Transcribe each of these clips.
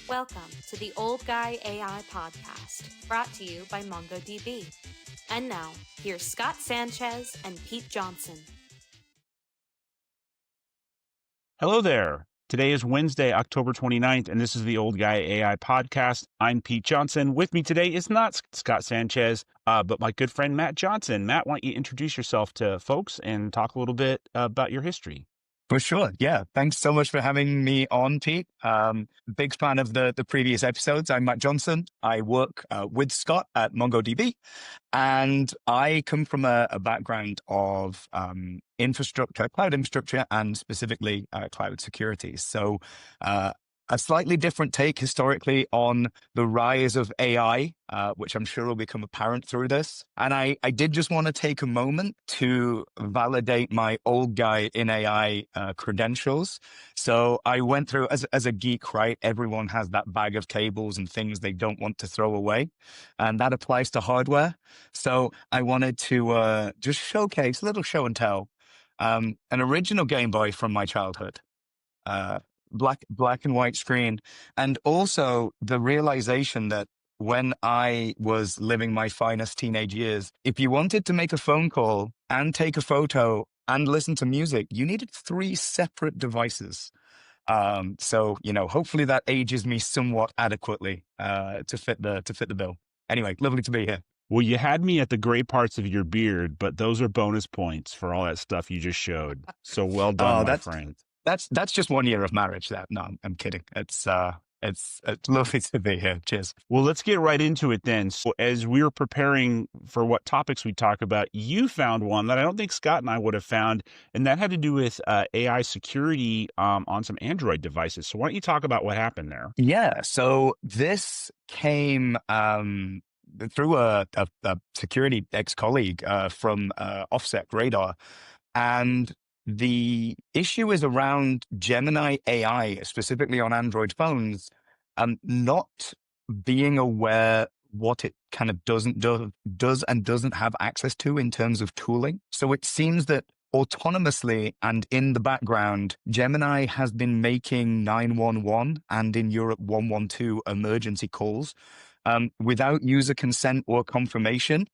Welcome to the Old Guy AI podcast, brought to you by MongoDB. And now, here's Scott Sanchez and Pete Johnson. Hello there. Today is Wednesday, October 29th, and this is the Old Guy AI podcast. I'm Pete Johnson. With me today is not Scott Sanchez, but my good friend Matt Johnson. Matt, why don't you introduce yourself to folks and talk a little bit about your history? For sure. Yeah. Thanks so much for having me on, Pete. Big fan of the previous episodes. I'm Matt Johnson. I work with Scott at MongoDB, and I come from a background of infrastructure, cloud infrastructure, and specifically cloud security. So a slightly different take historically on the rise of AI, which I'm sure will become apparent through this. And I did just want to take a moment to validate my old guy in AI credentials. So I went through, as a geek, right? Everyone has that bag of cables and things they don't want to throw away. And that applies to hardware. So I wanted to just showcase a little show and tell. An original Game Boy from my childhood. Black and white screen. And also the realization that when I was living my finest teenage years, if you wanted to make a phone call and take a photo and listen to music, you needed 3 separate devices. So, hopefully that ages me somewhat adequately, to fit the bill. Anyway, lovely to be here. Well, you had me at the gray parts of your beard, but those are bonus points for all that stuff you just showed. So well done, my friend. That's just 1 year of marriage. No, I'm kidding. It's lovely to be here. Cheers. Well, let's get right into it then. So as we were preparing for what topics we talk about, you found one that I don't think Scott and I would have found, and that had to do with AI security on some Android devices. So why don't you talk about what happened there? Yeah. So this came through a security ex-colleague from OffSec Radar, and the issue is around Gemini AI, specifically on Android phones, not being aware what it kind of does and doesn't have access to in terms of tooling. So it seems that autonomously and in the background, Gemini has been making 911 and in Europe 112 emergency calls without user consent or confirmation,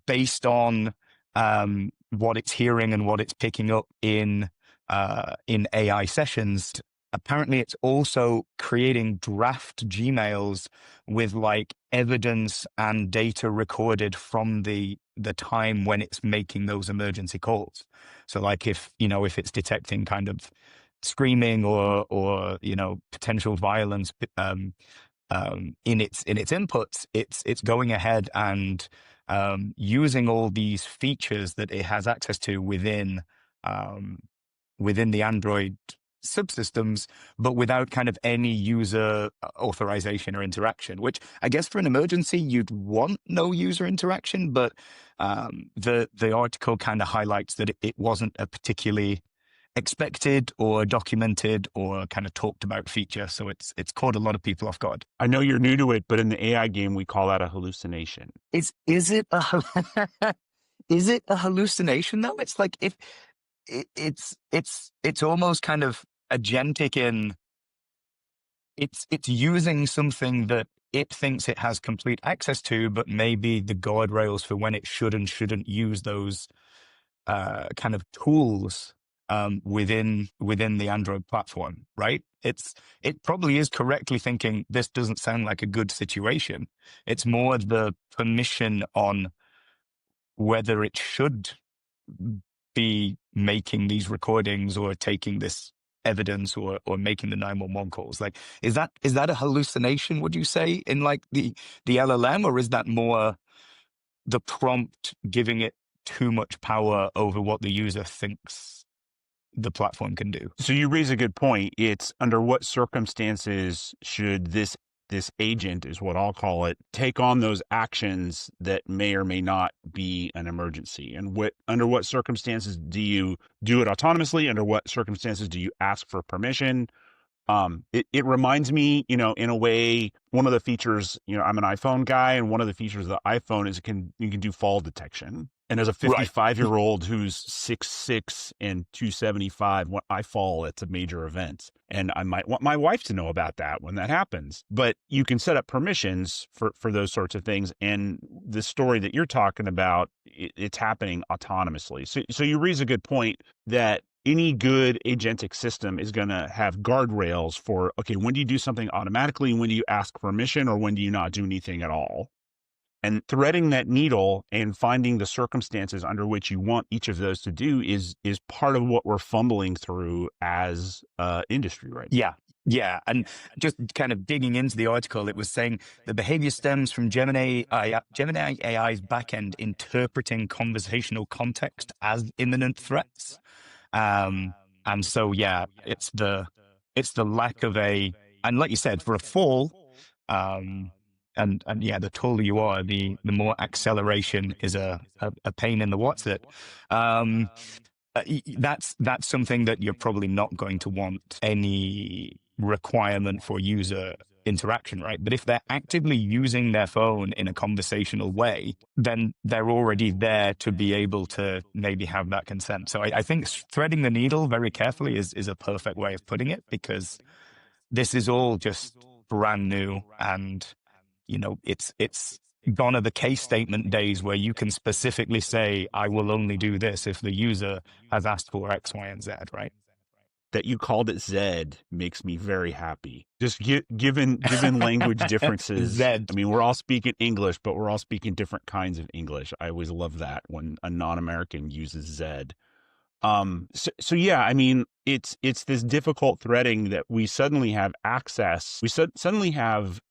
based on what it's hearing and what it's picking up in AI sessions. Apparently, it's also creating draft Gmails with like evidence and data recorded from the time when it's making those emergency calls. So, like if it's detecting kind of screaming or potential violence in its inputs, it's going ahead and using all these features that it has access to within the Android subsystems, but without kind of any user authorization or interaction, which I guess for an emergency, you'd want no user interaction. But the article kind of highlights that it wasn't a particularly expected or documented or kind of talked about feature. So it's caught a lot of people off guard. I know you're new to it, but in the AI game, we call that a hallucination. Is it a hallucination though? It's like if it's almost kind of agentic in it's using something that it thinks it has complete access to, but maybe the guardrails for when it should and shouldn't use those kind of tools within the Android platform, right? It probably is correctly thinking this doesn't sound like a good situation. It's more the permission on whether it should be making these recordings or taking this evidence or making the 911 calls. Like, is that a hallucination, would you say, in like the LLM, or is that more the prompt giving it too much power over what the user thinks the platform can do? So you raise a good point. It's under what circumstances should this agent, is what I'll call it, take on those actions that may or may not be an emergency? And under what circumstances do you do it autonomously? Under what circumstances do you ask for permission? It reminds me, in a way, one of the features, I'm an iPhone guy, and one of the features of the iPhone is you can do fall detection. And as a Right. 55-year-old who's 6'6" and 275, when I fall, it's a major event. And I might want my wife to know about that when that happens. But you can set up permissions for those sorts of things. And the story that you're talking about, it's happening autonomously. So you raise a good point that any good agentic system is going to have guardrails for, okay, when do you do something automatically? When do you ask permission, or when do you not do anything at all? And threading that needle and finding the circumstances under which you want each of those to do is part of what we're fumbling through as industry right now. Yeah. Yeah. And just kind of digging into the article, it was saying the behavior stems from Gemini AI's backend interpreting conversational context as imminent threats. And so, yeah, it's the lack of and like you said, for a fall, and yeah, the taller you are, the more acceleration is a pain in the what's it. That's something that you're probably not going to want any requirement for user interaction, right? But if they're actively using their phone in a conversational way, then they're already there to be able to maybe have that consent. So I think threading the needle very carefully is a perfect way of putting it, because this is all just brand new, and it's gone are the case statement days where you can specifically say, I will only do this if the user has asked for X, Y, and Z, right? That you called it Zed makes me very happy. Just given language differences. Zed. I mean, we're all speaking English, but we're all speaking different kinds of English. I always love that when a non-American uses Zed. So yeah, I mean, it's this difficult threading that we suddenly have access. We suddenly have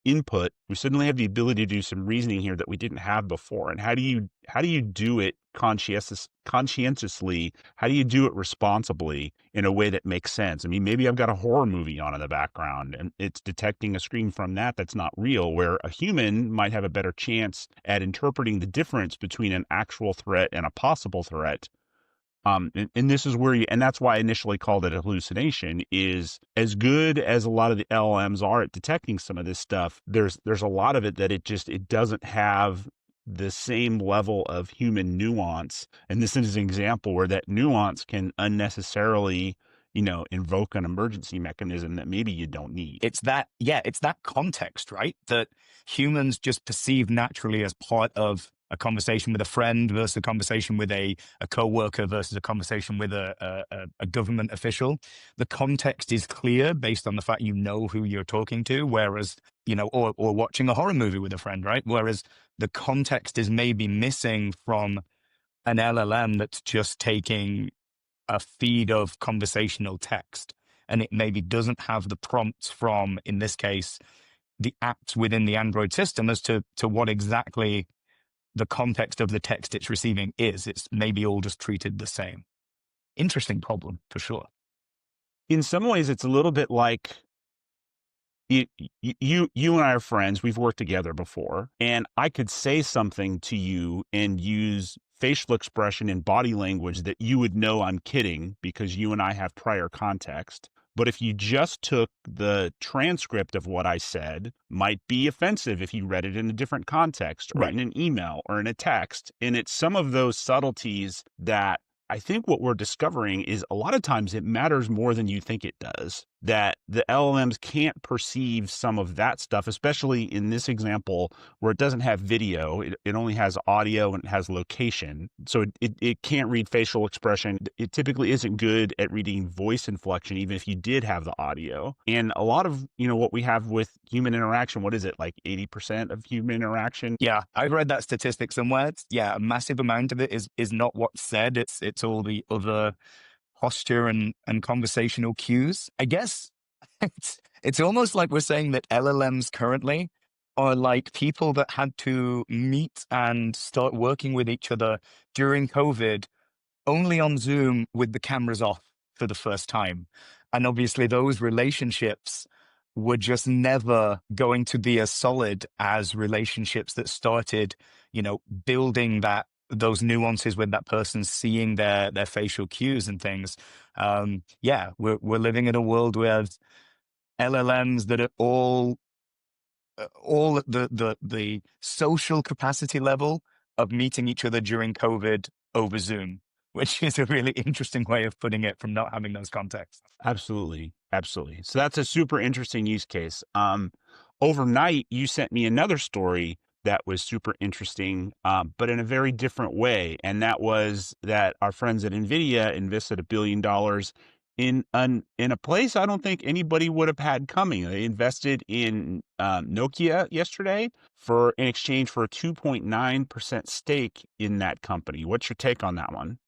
input. We suddenly have the ability to do some reasoning here that we didn't have before. And how do you do it conscientiously? How do you do it responsibly in a way that makes sense? I mean, maybe I've got a horror movie on in the background and it's detecting a screen from that's not real, where a human might have a better chance at interpreting the difference between an actual threat and a possible threat. And this is where and that's why I initially called it a hallucination. Is as good as a lot of the LLMs are at detecting some of this stuff, there's a lot of it that it doesn't have the same level of human nuance. And this is an example where that nuance can unnecessarily, invoke an emergency mechanism that maybe you don't need. It's that context, right? That humans just perceive naturally as part of a conversation with a friend versus a conversation with a coworker versus a conversation with a government official. The context is clear based on the fact you know who you're talking to, whereas, or watching a horror movie with a friend, right? Whereas the context is maybe missing from an LLM that's just taking a feed of conversational text, and it maybe doesn't have the prompts from, in this case, the apps within the Android system as to what exactly the context of the text it's receiving is. It's maybe all just treated the same. Interesting problem, for sure. In some ways, it's a little bit like you and I are friends. We've worked together before, and I could say something to you and use facial expression and body language that you would know I'm kidding because you and I have prior context. But if you just took the transcript of what I said, might be offensive if you read it in a different context or Right. in an email or in a text. And it's some of those subtleties that I think what we're discovering is a lot of times it matters more than you think it does, that the LLMs can't perceive some of that stuff, especially in this example where it doesn't have video. It only has audio and it has location. So it can't read facial expression. It typically isn't good at reading voice inflection, even if you did have the audio. And a lot of, what we have with human interaction, what is it, like 80% of human interaction? Yeah, I've read that statistic somewhere. Yeah, a massive amount of it is not what's said. It's all the other posture and conversational cues. I guess it's almost like we're saying that LLMs currently are like people that had to meet and start working with each other during COVID only on Zoom with the cameras off for the first time. And obviously those relationships were just never going to be as solid as relationships that started, building those nuances with that person, seeing their facial cues and things. Yeah, we're living in a world with LLMs that are all at the social capacity level of meeting each other during COVID over Zoom, which is a really interesting way of putting it from not having those contexts. Absolutely. Absolutely. So that's a super interesting use case. Overnight, you sent me another story that was super interesting, but in a very different way. And that was that our friends at NVIDIA invested $1 billion in a place I don't think anybody would have had coming. They invested in Nokia yesterday in exchange for a 2.9% stake in that company. What's your take on that one?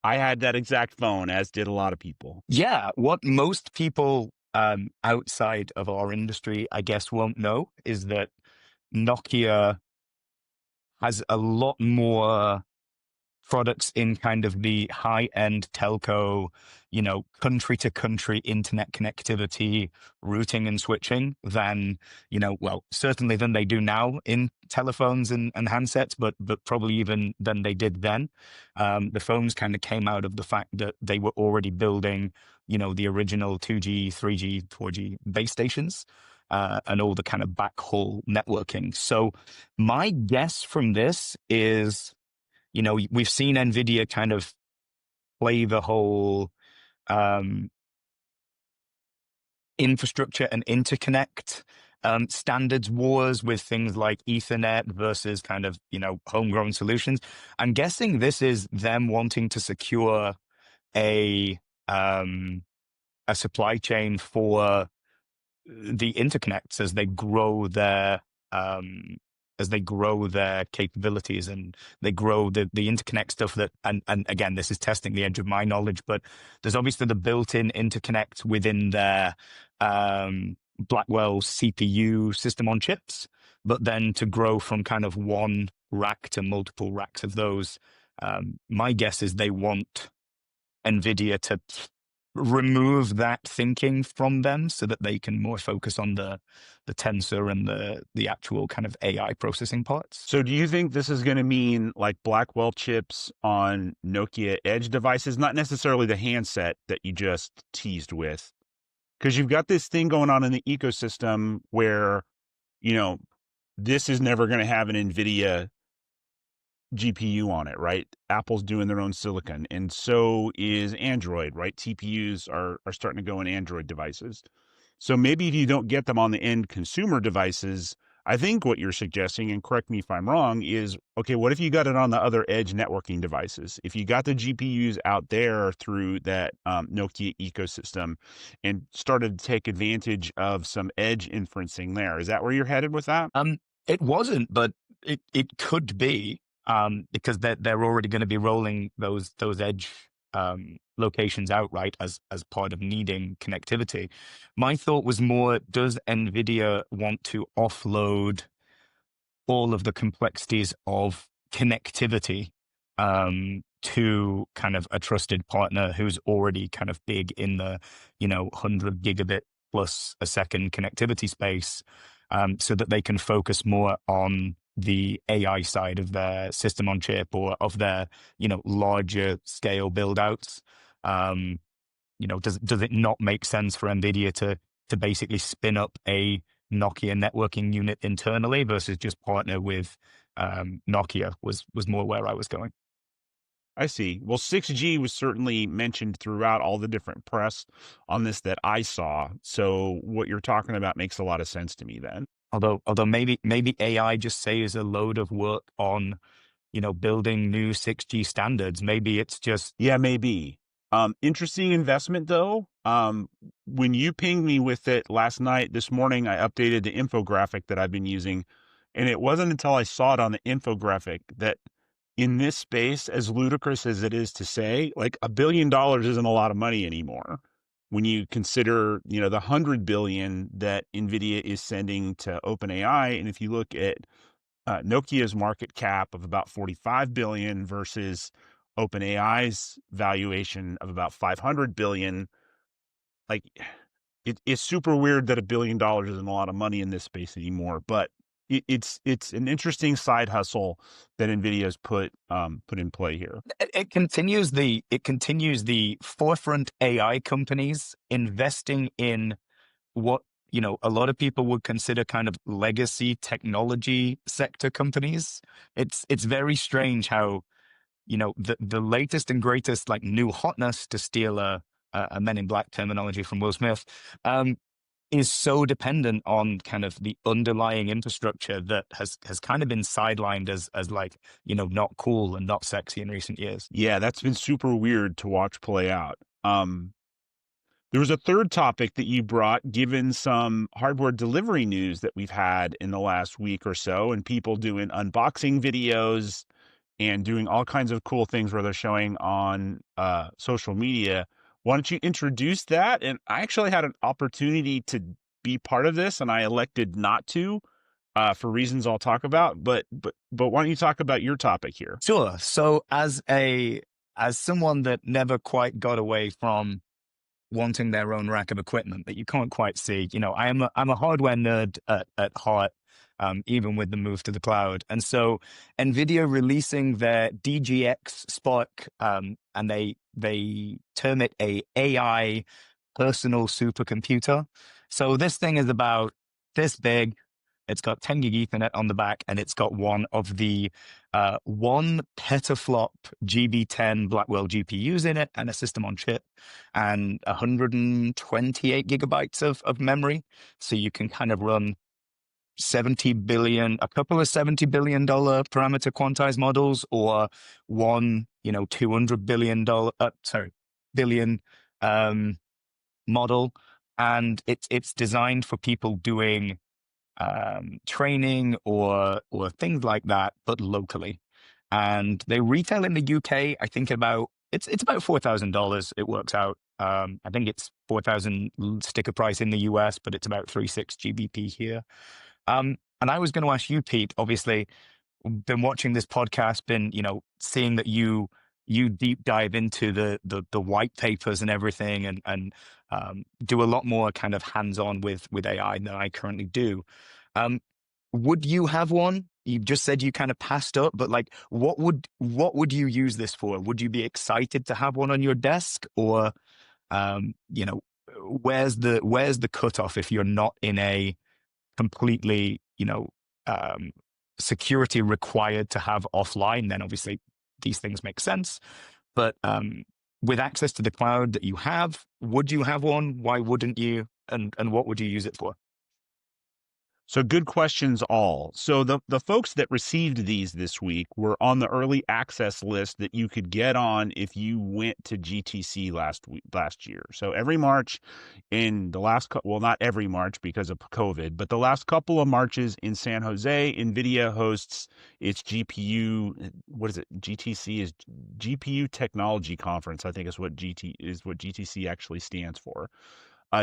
I had that exact phone, as did a lot of people. Yeah, what most people outside of our industry, I guess, won't know is that Nokia has a lot more products in kind of the high-end telco, country to country internet connectivity, routing and switching than, well, certainly than they do now in telephones and handsets, but probably even than they did then. The phones kind of came out of the fact that they were already building, the original 2G, 3G, 4G base stations. And all the kind of backhaul networking. So my guess from this is, we've seen NVIDIA kind of play the whole infrastructure and interconnect standards wars with things like Ethernet versus kind of, homegrown solutions. I'm guessing this is them wanting to secure a supply chain for the interconnects as they grow their capabilities and they grow the interconnect stuff and again, this is testing the edge of my knowledge, but there's obviously the built-in interconnect within their Blackwell CPU system on chips, but then to grow from kind of one rack to multiple racks of those, my guess is they want NVIDIA to remove that thinking from them so that they can more focus on the tensor and the actual kind of AI processing parts. So do you think this is going to mean like Blackwell chips on Nokia Edge devices, not necessarily the handset that you just teased with? Because you've got this thing going on in the ecosystem where, this is never going to have an NVIDIA GPU on it, right? Apple's doing their own silicon, and so is Android, right? TPUs are starting to go in Android devices. So maybe if you don't get them on the end consumer devices, I think what you're suggesting, and correct me if I'm wrong, is, okay, what if you got it on the other edge networking devices? If you got the GPUs out there through that Nokia ecosystem and started to take advantage of some edge inferencing there, is that where you're headed with that? It wasn't, but it could be, because they're already going to be rolling those edge locations out, right, as part of needing connectivity. My thought was more, does NVIDIA want to offload all of the complexities of connectivity to kind of a trusted partner who's already kind of big in the 100 gigabit plus a second connectivity space, so that they can focus more on the AI side of their system on chip or of their larger scale build outs. Does it not make sense for NVIDIA to basically spin up a Nokia networking unit internally versus just partner with Nokia was more where I was going. I see. Well, 6G was certainly mentioned throughout all the different press on this that I saw. So what you're talking about makes a lot of sense to me then. Although maybe AI just saves a load of work on building new 6G standards. Maybe it's just maybe. Interesting investment though. When you pinged me with it last night, this morning, I updated the infographic that I've been using. And it wasn't until I saw it on the infographic that in this space, as ludicrous as it is to say, like $1 billion isn't a lot of money anymore. When you consider, the 100 billion that NVIDIA is sending to OpenAI. And if you look at Nokia's market cap of about 45 billion versus OpenAI's valuation of about 500 billion, like it's super weird that $1 billion isn't a lot of money in this space anymore, but it's an interesting side hustle that NVIDIA's put in play here. It continues the forefront AI companies investing in what a lot of people would consider kind of legacy technology sector companies. It's very strange how, the latest and greatest like new hotness, to steal a Men in Black terminology from Will Smith, is so dependent on kind of the underlying infrastructure that has kind of been sidelined as like, not cool and not sexy in recent years. Yeah, that's been super weird to watch play out. There was a third topic that you brought, given some hardware delivery news that we've had in the last week or so, and people doing unboxing videos and doing all kinds of cool things where they're showing on social media. Why don't you introduce that? And I actually had an opportunity to be part of this, and I elected not to for reasons I'll talk about. But why don't you talk about your topic here? Sure. So as someone that never quite got away from wanting their own rack of equipment that you can't quite see, I'm a hardware nerd at heart. Even with the move to the cloud. And so NVIDIA releasing their DGX Spark, and they term it a AI personal supercomputer. So this thing is about this big. It's got 10 gig Ethernet on the back, and it's got one of the 1 petaflop GB10 Blackwell GPUs in it, and a system on chip, and 128 gigabytes of memory. So you can kind of run a couple of $70 billion parameter quantized models, or one, $200 billion model. And it's designed for people doing training or things like that, but locally. And they retail in the UK, I think it's about $4,000. It works out. I think it's 4,000 sticker price in the US, but it's about 3.6 GBP here. And I was going to ask you, Pete, obviously, been watching this podcast, been, seeing that you deep dive into the white papers and everything, and do a lot more kind of hands-on with AI than I currently do. Would you have one? You just said you kind of passed up, but like, what would you use this for? Would you be excited to have one on your desk, or, where's the cutoff if you're not in a completely, security required to have offline? Then obviously these things make sense. But with access to the cloud that you have, would you have one? Why wouldn't you? And what would you use it for? So good questions all. So the folks that received these this week were on the early access list that you could get on if you went to GTC last year. So every March in the last, well, not every March because of COVID, but the last couple of Marches in San Jose, NVIDIA hosts its GPU, what is it? GTC is GPU Technology Conference, I think is what GTC actually stands for.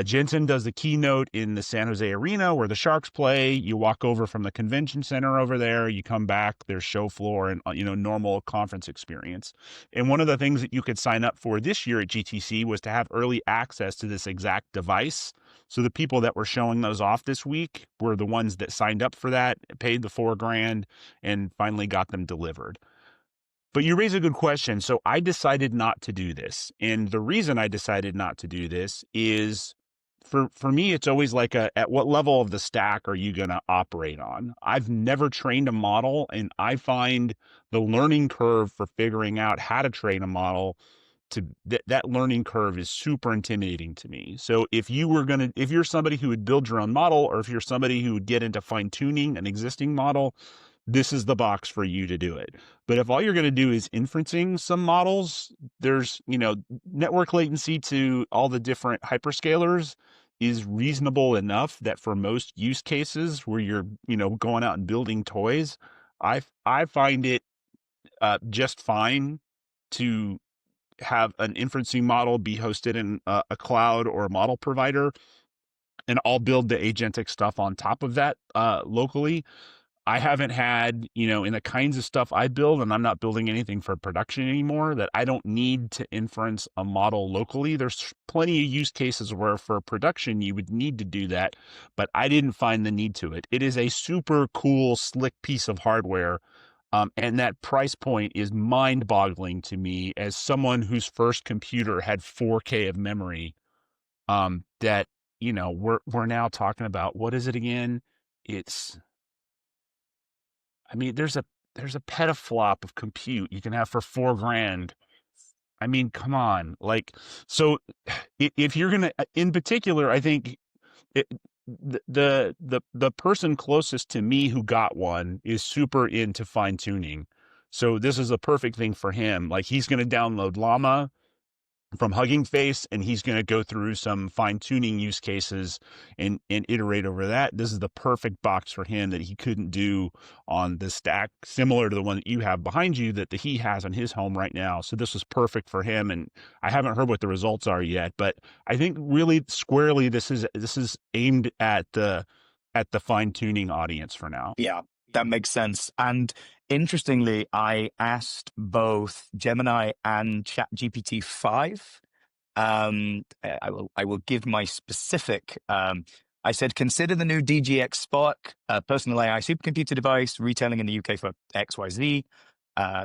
Jensen does the keynote in the San Jose Arena where the Sharks play. You walk over from the convention center over there, you come back, there's show floor and, normal conference experience. And one of the things that you could sign up for this year at GTC was to have early access to this exact device. So the people that were showing those off this week were the ones that signed up for that, paid the $4,000, and finally got them delivered. But you raise a good question. So I decided not to do this. And the reason I decided not to do this is for me, it's always like at what level of the stack are you going to operate on? I've never trained a model, and I find the learning curve for figuring out how to train a model that learning curve is super intimidating to me. So if you're somebody who would build your own model, or if you're somebody who would get into fine tuning an existing model, this is the box for you to do it. But if all you're going to do is inferencing some models, there's, network latency to all the different hyperscalers is reasonable enough that for most use cases where you're, going out and building toys, I find it just fine to have an inferencing model be hosted in a cloud or a model provider, and I'll build the agentic stuff on top of that locally. I haven't had, in the kinds of stuff I build, and I'm not building anything for production anymore, that I don't need to inference a model locally. There's plenty of use cases where for production, you would need to do that, but I didn't find the need to it. It is a super cool, slick piece of hardware. And that price point is mind-boggling to me as someone whose first computer had 4K of memory, that we're now talking about, what is it again? There's a petaflop of compute you can have for $4,000. I mean, come on. Like, so if you're gonna, in particular, I think it, the person closest to me who got one is super into fine tuning. So this is a perfect thing for him. Like, he's going to download Llama from Hugging Face, and he's going to go through some fine tuning use cases and iterate over that. This is the perfect box for him that he couldn't do on the stack, similar to the one that you have behind you that he has on his home right now. So this was perfect for him. And I haven't heard what the results are yet, but I think really squarely this is aimed at the fine tuning audience for now. Yeah, that makes sense. And interestingly, I asked both Gemini and ChatGPT 5. I will give my specific. I said, consider the new DGX Spark, personal AI supercomputer device, retailing in the UK for XYZ.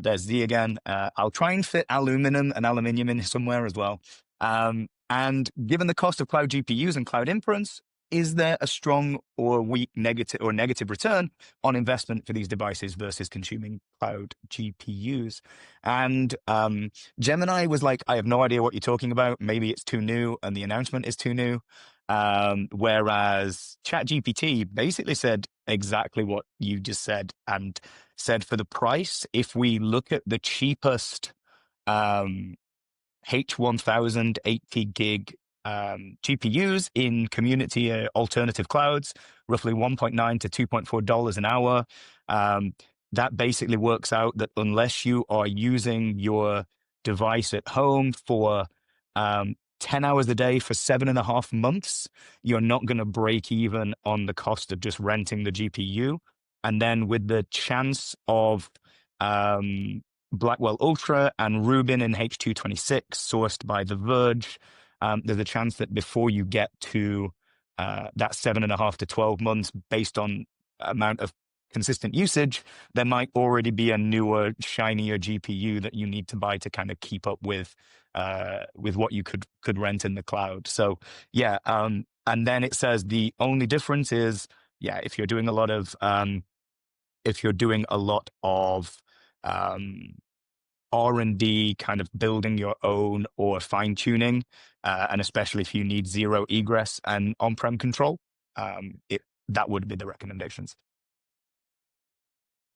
There's Z again. I'll try and fit aluminum and aluminium in somewhere as well. And given the cost of cloud GPUs and cloud inference, is there a strong or weak negative return on investment for these devices versus consuming cloud GPUs? And Gemini was like, I have no idea what you're talking about. Maybe it's too new and the announcement is too new. Whereas ChatGPT basically said exactly what you just said, and said for the price, if we look at the cheapest H1000 80 gig GPUs in community alternative clouds, roughly $1.9 to $2.4 an hour. That basically works out that unless you are using your device at home for 10 hours a day for 7.5 months, you're not going to break even on the cost of just renting the GPU. And then with the chance of Blackwell Ultra and Rubin in H226 sourced by The Verge, there's a chance that before you get to that 7.5 to 12 months, based on amount of consistent usage, there might already be a newer, shinier GPU that you need to buy to kind of keep up with what you could rent in the cloud. So yeah, and then it says the only difference is, if you're doing a lot of R&D, kind of building your own or fine tuning, and especially if you need zero egress and on-prem control, that would be the recommendations.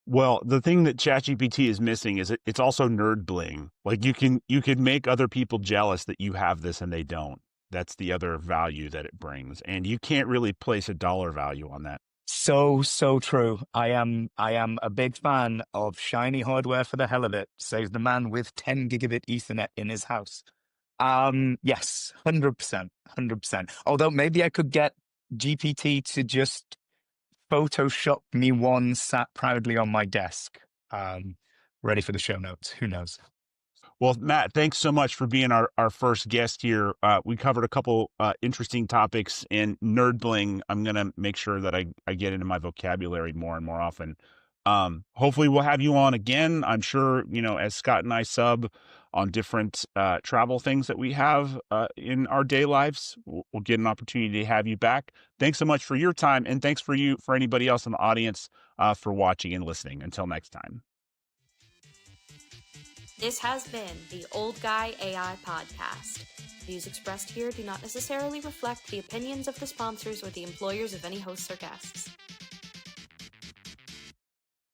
Well, the thing that ChatGPT is missing is it's also nerd bling. Like, you can make other people jealous that you have this and they don't. That's the other value that it brings, and you can't really place a dollar value on that. So true. I am a big fan of shiny hardware for the hell of it, says the man with 10 gigabit Ethernet in his house. Yes, 100%. Although maybe I could get GPT to just Photoshop me one sat proudly on my desk, ready for the show notes. Who knows? Well, Matt, thanks so much for being our first guest here. We covered a couple interesting topics, and nerd bling, I'm going to make sure that I get into my vocabulary more and more often. Hopefully we'll have you on again. I'm sure, as Scott and I sub on different travel things that we have in our day lives, we'll get an opportunity to have you back. Thanks so much for your time, and thanks for anybody else in the audience for watching and listening. Until next time. This has been the Old Guy AI podcast. Views expressed here do not necessarily reflect the opinions of the sponsors or the employers of any hosts or guests.